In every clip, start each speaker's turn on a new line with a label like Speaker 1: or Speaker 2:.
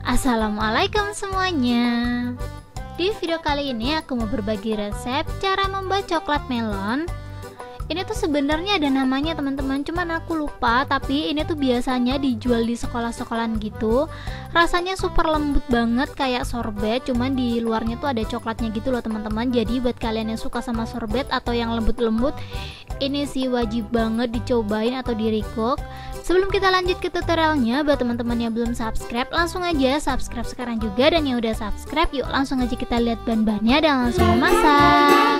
Speaker 1: Assalamualaikum semuanya. Di video kali ini aku mau berbagi resep cara membuat coklat melon. Ini tuh sebenarnya ada namanya teman-teman, cuman aku lupa. Tapi ini tuh biasanya dijual di sekolah-sekolahan gitu. Rasanya super lembut banget kayak sorbet, cuman di luarnya tuh ada coklatnya gitu loh teman-teman. Jadi buat kalian yang suka sama sorbet atau yang lembut-lembut, ini sih wajib banget dicobain atau di-recook. Sebelum kita lanjut ke tutorialnya, buat teman-teman yang belum subscribe, langsung aja subscribe sekarang juga. Dan yang udah subscribe, yuk langsung aja kita lihat bahan-bahannya dan langsung memasak.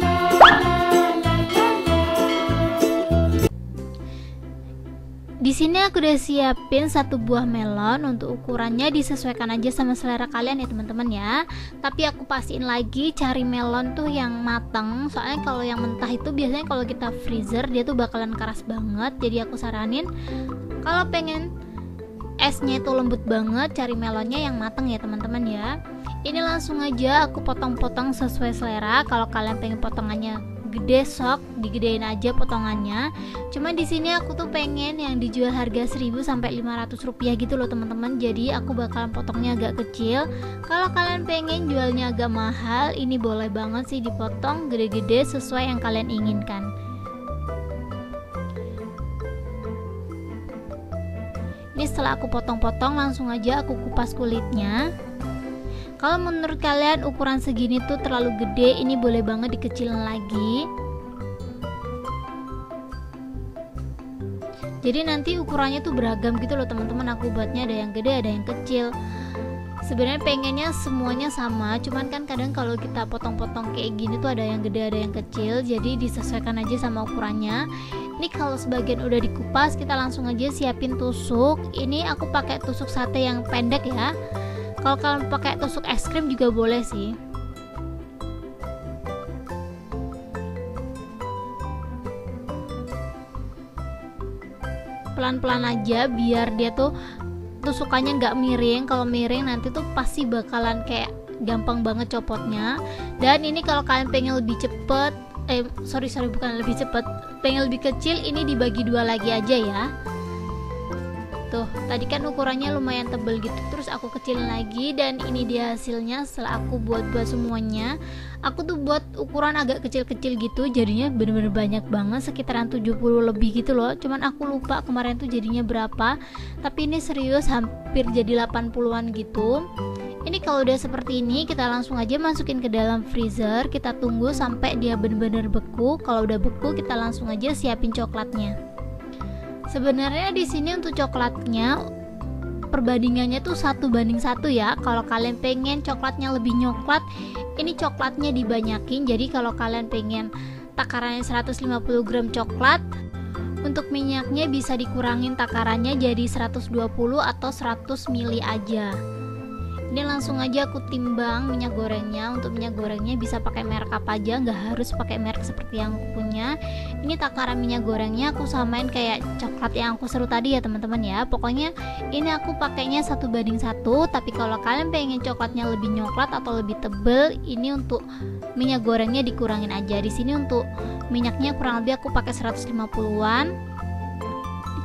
Speaker 1: Di sini aku udah siapin satu buah melon. Untuk ukurannya disesuaikan aja sama selera kalian ya teman-teman ya. Tapi aku pastiin lagi cari melon tuh yang matang. Soalnya kalau yang mentah itu biasanya kalau kita freezer dia tuh bakalan keras banget. Jadi aku saranin kalau pengen esnya itu lembut banget, cari melonnya yang matang ya teman-teman ya. Ini langsung aja aku potong-potong sesuai selera. Kalau kalian pengen potongannya gede, sok digedein aja potongannya. Cuma di sini aku tuh pengen yang dijual harga 1000 sampai 500 rupiah gitu loh teman-teman. Jadi aku bakalan potongnya agak kecil. Kalau kalian pengen jualnya agak mahal, ini boleh banget sih dipotong gede-gede sesuai yang kalian inginkan. Ini setelah aku potong-potong, langsung aja aku kupas kulitnya. Kalau menurut kalian ukuran segini tuh terlalu gede, ini boleh banget dikecilin lagi. Jadi nanti ukurannya tuh beragam gitu loh teman-teman. Aku buatnya ada yang gede, ada yang kecil. Sebenarnya pengennya semuanya sama, cuman kan kadang kalau kita potong-potong kayak gini tuh ada yang gede, ada yang kecil. Jadi disesuaikan aja sama ukurannya. Ini kalau sebagian udah dikupas, kita langsung aja siapin tusuk. Ini aku pakai tusuk sate yang pendek ya. Kalau kalian pakai tusuk es krim juga boleh sih. Pelan-pelan aja biar dia tuh tusukannya nggak miring. Kalau miring nanti tuh pasti bakalan kayak gampang banget copotnya. Dan ini kalau kalian pengen lebih cepet, bukan lebih cepet, pengen lebih kecil, ini dibagi dua lagi aja ya. Tuh, tadi kan ukurannya lumayan tebel gitu, terus aku kecilin lagi. Dan ini dia hasilnya setelah aku buat semuanya. Aku tuh buat ukuran agak kecil-kecil gitu, jadinya bener-bener banyak banget, sekitaran 70 lebih gitu loh. Cuman aku lupa kemarin tuh jadinya berapa. Tapi ini serius hampir jadi 80-an gitu. Ini kalau udah seperti ini, kita langsung aja masukin ke dalam freezer. Kita tunggu sampai dia bener-bener beku. Kalau udah beku, kita langsung aja siapin coklatnya. Sebenarnya di sini untuk coklatnya perbandingannya tuh 1:1 ya. Kalau kalian pengen coklatnya lebih nyoklat, ini coklatnya dibanyakin. Jadi kalau kalian pengen takarannya 150 gram coklat, untuk minyaknya bisa dikurangin takarannya jadi 120 atau 100 ml aja. Ini langsung aja aku timbang minyak gorengnya. Untuk minyak gorengnya bisa pakai merek apa aja, nggak harus pakai merek seperti yang aku punya. Ini takaran minyak gorengnya aku samain kayak coklat yang aku seru tadi ya teman-teman ya. Pokoknya ini aku pakainya 1:1. Tapi kalau kalian pengen coklatnya lebih nyoklat atau lebih tebel, ini untuk minyak gorengnya dikurangin aja. Di sini untuk minyaknya kurang lebih aku pakai 150-an.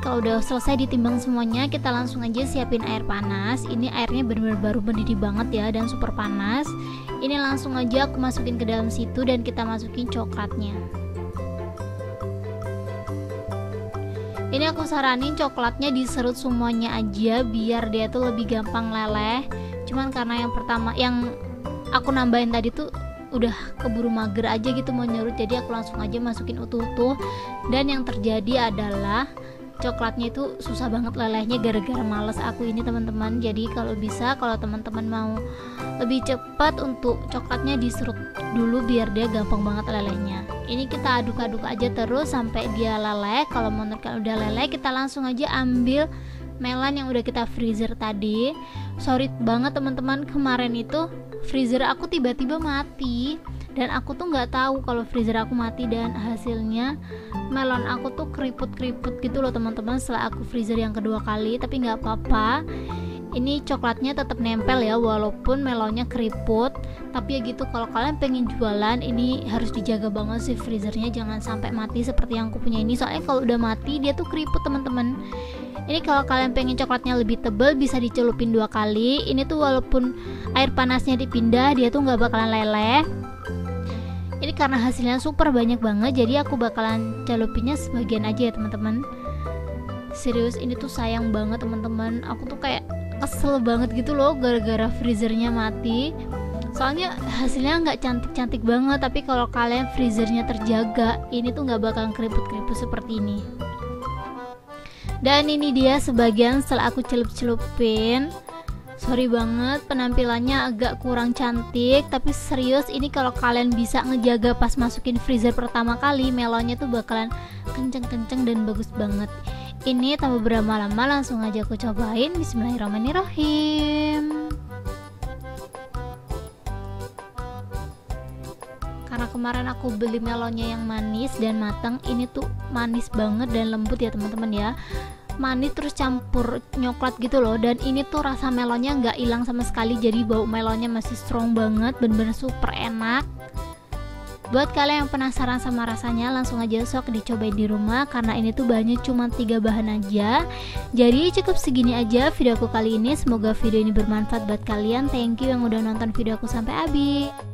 Speaker 1: Kalau udah selesai ditimbang semuanya, kita langsung aja siapin air panas. Ini airnya benar-benar baru mendidih banget ya dan super panas. Ini langsung aja aku masukin ke dalam situ dan kita masukin coklatnya. Ini aku saranin coklatnya diserut semuanya aja biar dia tuh lebih gampang leleh. Cuman karena yang pertama yang aku nambahin tadi tuh udah keburu mager aja gitu mau nyerut, jadi aku langsung aja masukin utuh-utuh. Dan yang terjadi adalah coklatnya itu susah banget lelehnya gara-gara males aku ini teman-teman. Jadi kalau bisa, kalau teman-teman mau lebih cepat untuk coklatnya diserut dulu biar dia gampang banget lelehnya. Ini kita aduk-aduk aja terus sampai dia leleh. Kalau menurut kalian udah leleh, kita langsung aja ambil melon yang udah kita freezer tadi. Sorry banget teman-teman, kemarin itu freezer aku tiba-tiba mati. Dan aku tuh nggak tahu kalau freezer aku mati, dan hasilnya melon aku tuh keriput-keriput gitu loh teman-teman setelah aku freezer yang kedua kali. Tapi nggak apa-apa, ini coklatnya tetap nempel ya walaupun melonnya keriput. Tapi ya gitu, kalau kalian pengen jualan ini harus dijaga banget sih freezernya, jangan sampai mati seperti yang aku punya ini. Soalnya kalau udah mati dia tuh keriput teman-teman. Ini kalau kalian pengen coklatnya lebih tebal bisa dicelupin 2 kali. Ini tuh walaupun air panasnya dipindah dia tuh nggak bakalan leleh. Ini karena hasilnya super banyak banget, jadi aku bakalan celupinnya sebagian aja ya teman-teman. Serius ini tuh sayang banget teman-teman. Aku tuh kayak kesel banget gitu loh gara-gara freezernya mati. Soalnya hasilnya nggak cantik-cantik banget, tapi kalau kalian freezernya terjaga, ini tuh nggak bakal keriput-keriput seperti ini. Dan ini dia sebagian setelah aku celup-celupin. Sorry banget penampilannya agak kurang cantik, tapi serius ini kalau kalian bisa ngejaga pas masukin freezer pertama kali, melonnya tuh bakalan kenceng-kenceng dan bagus banget. Ini tanpa berlama-lama langsung aja aku cobain. Bismillahirrahmanirrahim. Karena kemarin aku beli melonnya yang manis dan matang, ini tuh manis banget dan lembut ya teman-teman ya. Manis terus campur coklat gitu loh, dan ini tuh rasa melonnya nggak hilang sama sekali, jadi bau melonnya masih strong banget, bener-bener super enak. Buat kalian yang penasaran sama rasanya, langsung aja sok dicobain di rumah, karena ini tuh bahannya cuma 3 bahan aja. Jadi cukup segini aja videoku kali ini, semoga video ini bermanfaat buat kalian. Thank you yang udah nonton videoku sampai habis.